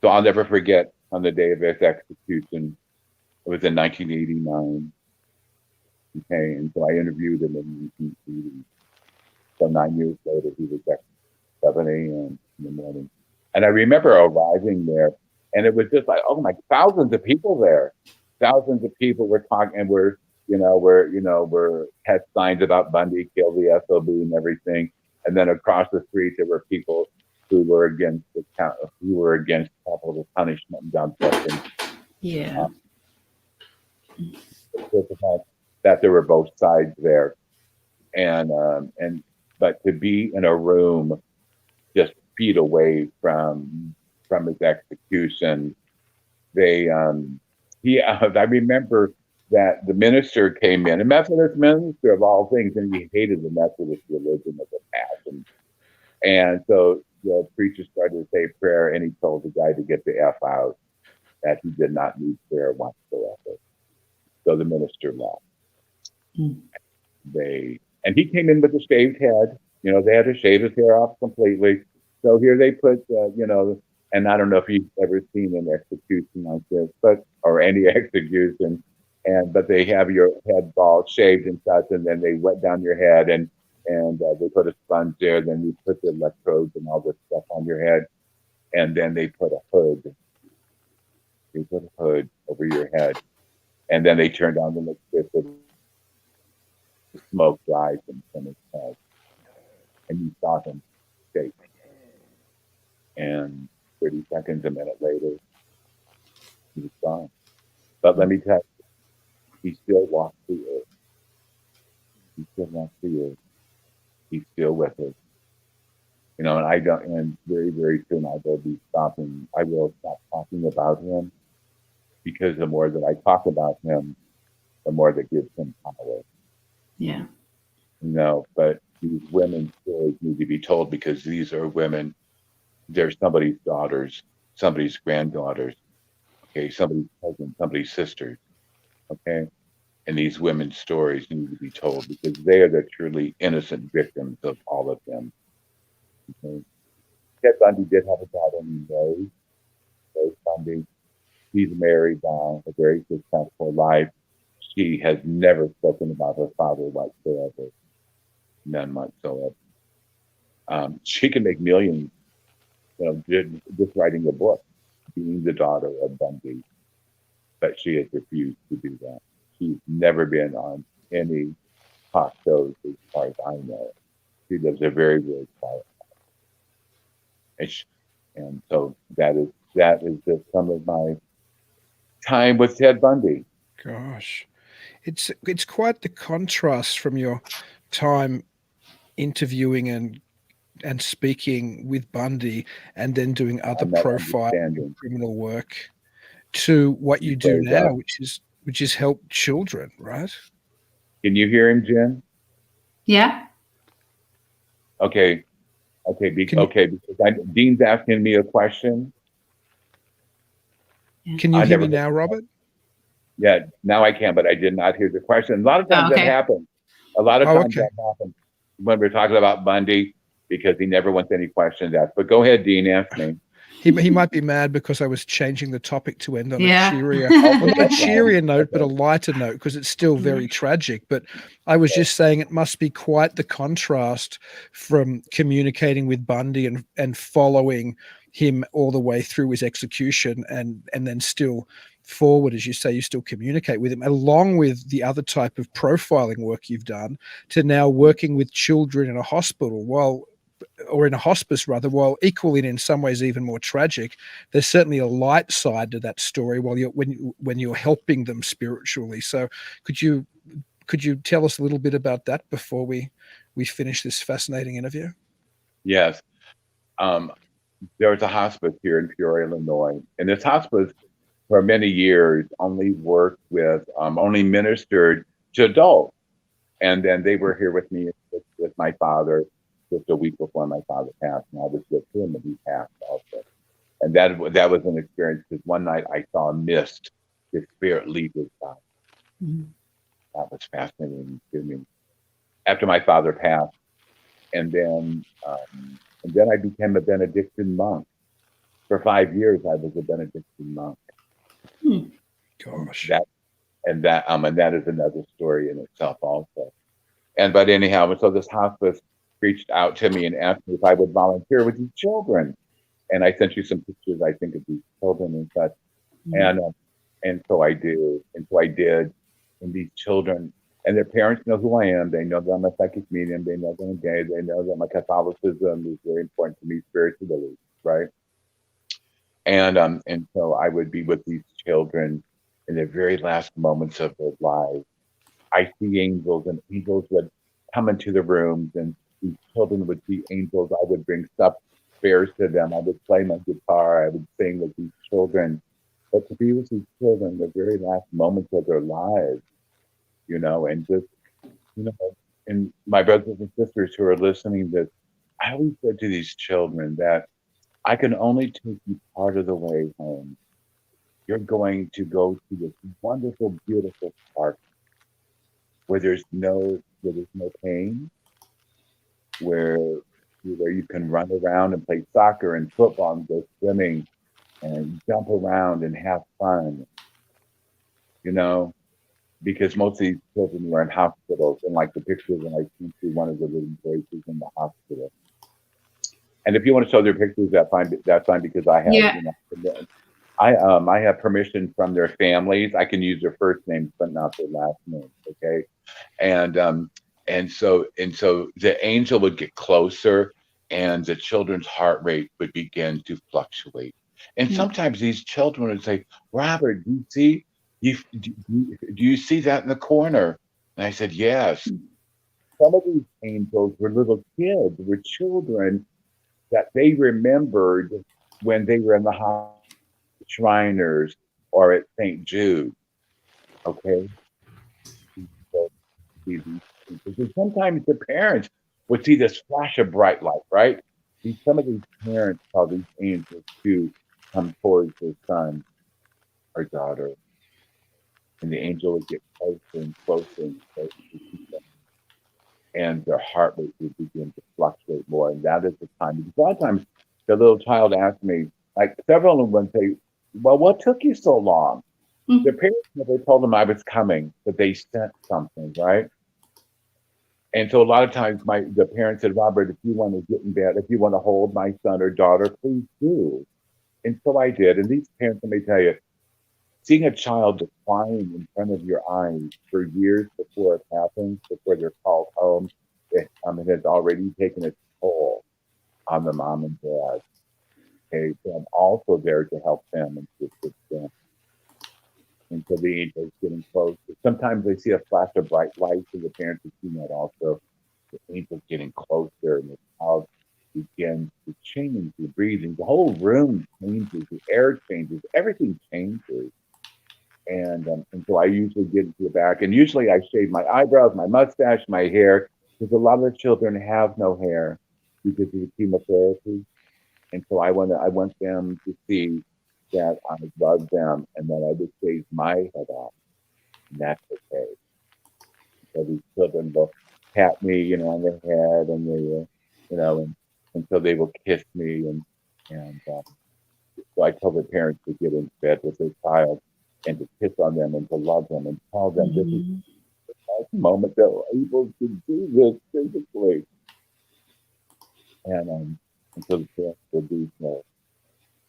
So I'll never forget, on the day of his execution, it was in 1989. Okay, and so I interviewed him in 1980. So 9 years later, he was at 7 a.m. in the morning. And I remember arriving there, and it was just like, oh my, thousands of people there. Thousands of people were talking, and we're had signs about Bundy, kill the SOB and everything. And then across the street, there were people who were against capital punishment and gun testing. Yeah. That there were both sides there, but to be in a room just feet away from his execution, I remember that the minister came in, a Methodist minister of all things, and he hated the Methodist religion with a passion. And so the preacher started to say a prayer, and he told the guy to get the F out. that he did not need prayer whatsoever. So the minister left. And he came in with a shaved head. You know, they had to shave his hair off completely. So here they put, you know, and I don't know if you've ever seen an execution like this, or any execution, but they have your head bald, shaved and such, and then they wet down your head, and they put a sponge there, then you put the electrodes and all this stuff on your head, and then they put a hood. They put a hood over your head, and then they turn down the electricity. The smoke rise from his head, and you saw him shake. And 30 seconds, a minute later, he was gone. But let me tell you, he still walks the earth. He still walks the earth. He's still with us. You know, and very, very soon I will stop talking about him, because the more that I talk about him, the more that gives him power. Yeah. You know, but these women's stories need to be told, because these are women. They're somebody's daughters, somebody's granddaughters, okay, somebody's cousin, somebody's sisters, okay? And these women's stories need to be told, because they are the truly innocent victims of all of them. Okay? Ted Bundy did have a daughter named Rose Bundy. She's married now, a very successful life. She has never spoken about her father whatsoever. None whatsoever. She can make millions, you know, just writing a book, being the daughter of Bundy. But she has refused to do that. She's never been on any talk shows, as far as I know. She lives a very, very quiet life. And so that is just some of my time with Ted Bundy. Gosh, it's quite the contrast from your time interviewing and speaking with Bundy, and then doing other profile criminal work, to what you do now, which is help children, right? Can you hear him, Jen? Yeah. Okay. Because Dean's asking me a question. Can you hear me now, Robert? Yeah, now I can, but I did not hear the question. A lot of times that happens. A lot of times that happens when we're talking about Bundy, because he never wants any questions asked. But go ahead, Dean, ask me. He might be mad because I was changing the topic to end on a cheerier, well, not a cheerier note, but a lighter note, because it's still very tragic. But I was just saying it must be quite the contrast from communicating with Bundy and following him all the way through his execution, and then still forward, as you say, you still communicate with him, along with the other type of profiling work you've done, to now working with children in a hospital, or in a hospice rather, while equally and in some ways even more tragic. There's certainly a light side to that story when you're helping them spiritually. So could you tell us a little bit about that before we finish this fascinating interview? Yes. There was a hospice here in Peoria, Illinois, and this hospice for many years only ministered to adults. And then they were here with me, with my father, just a week before my father passed, and I was with him, and he passed also. And that was an experience, because one night I saw a mist, his spirit leave his body. Mm-hmm. That was fascinating to me. After my father passed, and then I became a Benedictine monk. For 5 years, I was a Benedictine monk. Gosh. And that is another story in itself also. But anyhow, so this hospice reached out to me and asked me if I would volunteer with these children. And I sent you some pictures, I think, of these children and such. Mm-hmm. And so I do. And so I did. And these children, and their parents know who I am. They know that I'm a psychic medium. They know that I'm gay. They know that my Catholicism is very important to me spiritually, right? And so I would be with these children in the very last moments of their lives. I see angels, and angels would come into the rooms, and these children would see angels. I would bring stuffed bears to them. I would play my guitar. I would sing with these children. But to be with these children, the very last moments of their lives, and just, and my brothers and sisters who are listening to this, I always said to these children that I can only take you part of the way home. you're going to go to this wonderful, beautiful park where there's no pain, where you can run around and play soccer and football and go swimming and jump around and have fun, because most of these children were in hospitals, and like the pictures, and I can see one of the little boys is in the hospital. And if you want to show their pictures, that's fine because I have, I have permission from their families. I can use their first names, but not their last names. Okay. And so the angel would get closer and the children's heart rate would begin to fluctuate. And sometimes these children would say, Robert, do you see that in the corner? And I said, yes. Some of these angels were little kids, were children that they remembered when they were in the Shriners or at St. Jude. Okay. So sometimes the parents would see this flash of bright light, right? Some of these parents saw these angels too come towards their son or daughter, and the angel would get closer and closer and closer to them, and their heart rate would begin to fluctuate more. And that is the time, because a lot of times the little child asked me, like several of them would say, well, what took you so long? Their parents never told them I was coming, but they sent something, right? And so a lot of times the parents said, Robert, if you want to get in bed, if you want to hold my son or daughter, please do. And so I did. And these parents, let me tell you, seeing a child decline in front of your eyes for years before it happens, before they're called home, it has already taken its toll on the mom and dad. Okay, so I'm also there to help them and to assist them. And so the angel is getting close. Sometimes they see a flash of bright light, so the parents have seen that also. The angel's getting closer, and the child begins to change the breathing. The whole room changes, the air changes, everything changes. And so I usually get into the back, and usually I shave my eyebrows, my mustache, my hair, because a lot of the children have no hair because of the chemotherapy. And so I want them to see that I love them and that I would shave my head off. And that's okay. So these children will pat me, on the head, and they, and so they will kiss me, and so I tell the parents to get into bed with their child and to kiss on them and to love them and tell them this is the last moment that we're able to do this physically. And so the parents will do so.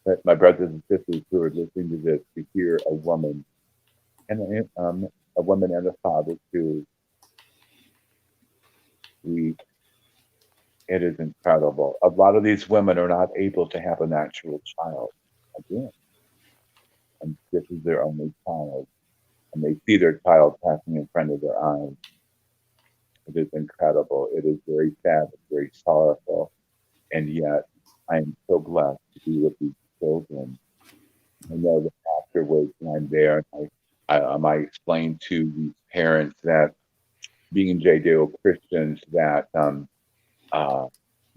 But my brothers and sisters who are listening to this, to hear a woman and a father too, it is incredible. A lot of these women are not able to have a natural child again, and this is their only child, and they see their child passing in front of their eyes. It is incredible. It is very sad. It's very sorrowful, and yet I am so blessed to be with these children. I know that afterwards when I'm there, I explain to these parents that being Judeo-Christians,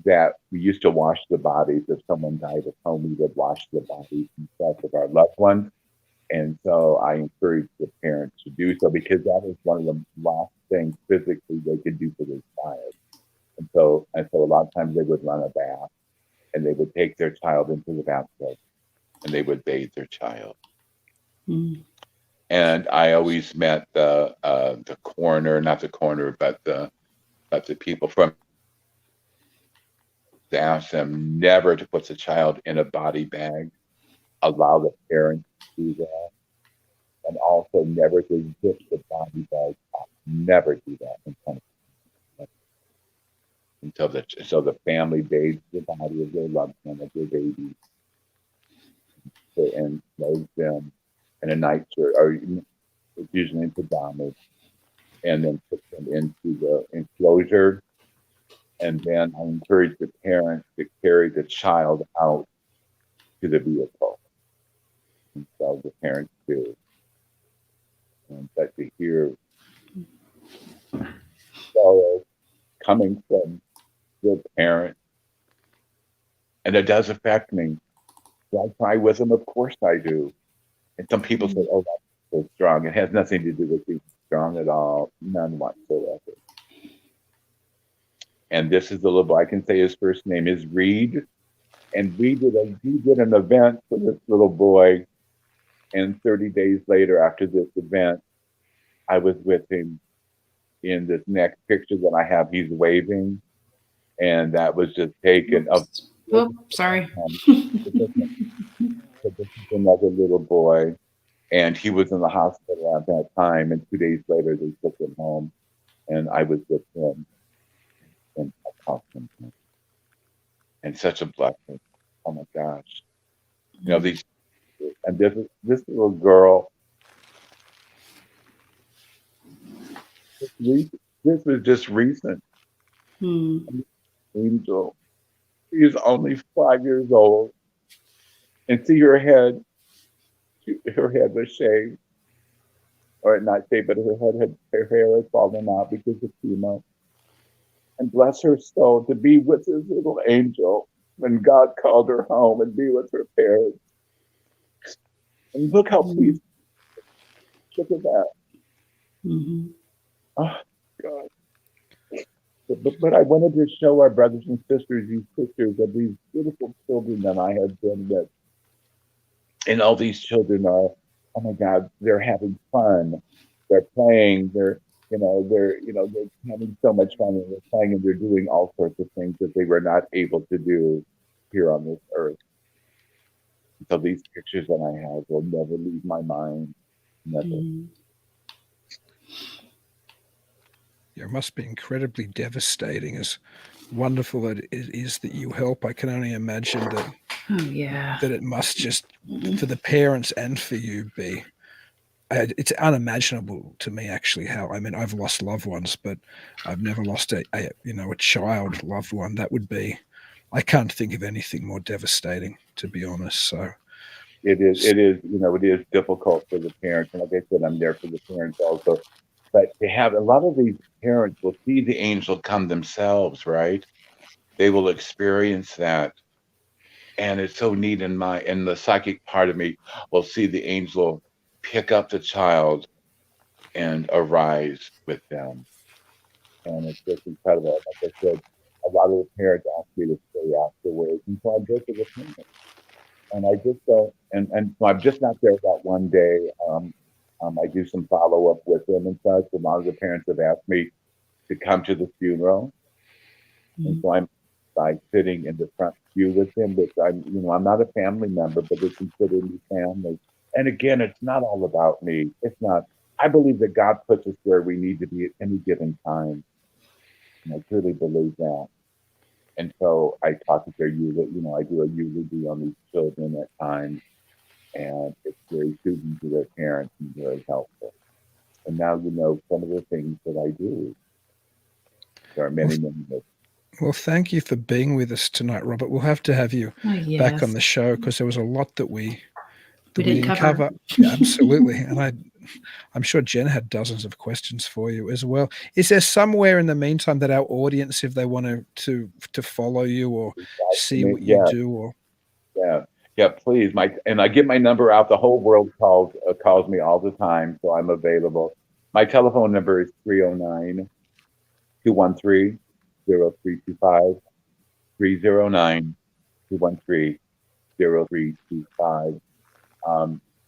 that we used to wash the bodies. If someone died at home, we would wash the bodies and stuff of our loved ones. And so I encourage the parents to do so, because that is one of the last things physically they could do for their child. And so a lot of times they would run a bath, and they would take their child into the bathtub, and they would bathe their child. And I always met the coroner, not the coroner, but the people from, to ask them never to put the child in a body bag, allow the parents to do that, and also never to zip the body bag up. Never do that in front of them. So the family bathes the body of their loved one, of their baby, and clothes them in a nightshirt, or usually in pajamas, and then put them into the enclosure. And then I encourage the parents to carry the child out to the vehicle. And so the parents do. But to hear sorrow coming from the parent, and it does affect me. Do I cry with them? Of course I do. And some people say, oh, that's so strong. It has nothing to do with being strong at all. None whatsoever. And this is the little boy. I can say his first name is Reed. And he did an event for this little boy. And 30 days later, after this event, I was with him in this next picture that I have. He's waving. And that was just taken up. Oh, sorry. This is another little boy. And he was in the hospital at that time. And 2 days later, they took him home. And I was with him. And I talked to him. And such a blessing. Oh my gosh. You know, this little girl, this was just recent. Angel. She's only 5 years old. And see her head was shaved. Or not shaved, but her hair had fallen out because of chemo. And bless her soul, to be with this little angel when God called her home and be with her parents. And look how pleased. Look at that. Oh, God. But I wanted to show our brothers and sisters these pictures of these beautiful children that I have been with. And all these children are, oh my God, they're having fun. They're playing. They're having so much fun, and they're playing, and they're doing all sorts of things that they were not able to do here on this earth. So these pictures that I have will never leave my mind. Never. It must be incredibly devastating, as wonderful that it is that you help. I can only imagine that. That it must just, for the parents and for you, be. It's unimaginable to me, actually, how, I mean, I've lost loved ones, but I've never lost a child loved one. That would be, I can't think of anything more devastating, to be honest. So it is difficult for the parents. And like I said, I'm there for the parents also. But to have a lot of these parents will see the angel come themselves, right? They will experience that. And it's so neat in the psychic part of me will see the angel pick up the child and arise with them. And it's just incredible. Like I said, a lot of the parents ask me to stay afterwards. And so I go to the parents. And I just don't, and so I'm just not there that one day. I do some follow-up with them and such. A lot of the parents have asked me to come to the funeral. And so I'm like sitting in the front pew with them, which I'm not a family member, but they consider me family. And again, it's not all about me. It's not. I believe that God puts us where we need to be at any given time. And I truly believe that. And so I talk to their eulogy, I do a eulogy on these children at times. And it's very soothing to their parents and very helpful. And now some of the things that I do. There are many, many more. Well, thank you for being with us tonight, Robert. We'll have to have you back on the show, because there was a lot that we didn't cover. Yeah, absolutely. And I'm sure Jen had dozens of questions for you as well. Is there somewhere in the meantime that our audience, if they want to follow you or see what you do, or yeah, please. And I give my number out. The whole world calls me all the time, so I'm available. My telephone number is 309-213-0325, 309-213-0325.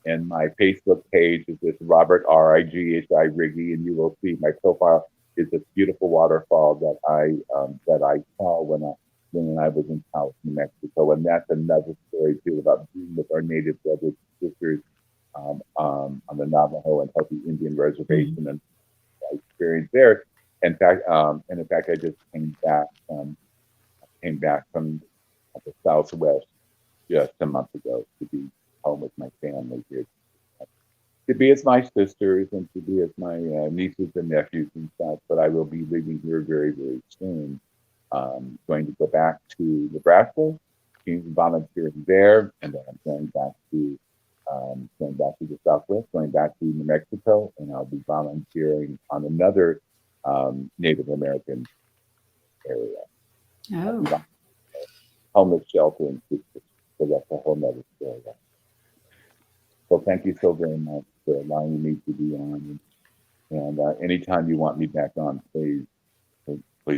And my Facebook page is just Robert Righi, and you will see my profile is this beautiful waterfall that I saw when I was in Taos, New Mexico. And that's another story too about being with our native brothers and sisters on the Navajo and Hopi Indian reservation and my experience there. In fact, I just came back from the Southwest just a month ago to be home with my family here, to be as my sisters and to be as my nieces and nephews and stuff. But I will be leaving here very, very soon. Going to go back to Nebraska, being volunteering there, and then I'm going back to the Southwest, going back to New Mexico, and I'll be volunteering on another Native American area. Oh. Homeless shelter in Texas. So that's a whole nother story. So thank you so very much for allowing me to be on. And anytime you want me back on, please,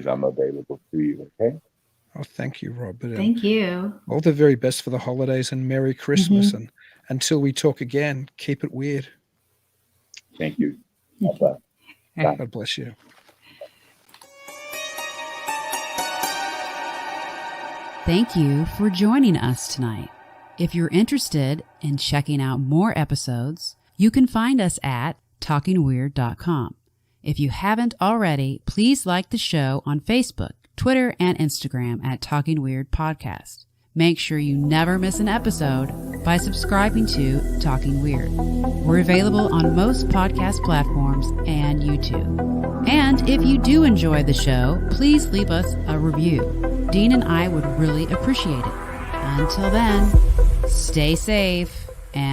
I'm available to you. Okay. Oh, thank you, Robert. Thank you. All the very best for the holidays and Merry Christmas. And until we talk again, keep it weird. Thank you. Bye. God bless you. Thank you for joining us tonight. If you're interested in checking out more episodes, you can find us at talkingweird.com. If you haven't already, please like the show on Facebook, Twitter, and Instagram at Talking Weird Podcast. Make sure you never miss an episode by subscribing to Talking Weird. We're available on most podcast platforms and YouTube. And if you do enjoy the show, please leave us a review. Dean and I would really appreciate it. Until then, stay safe.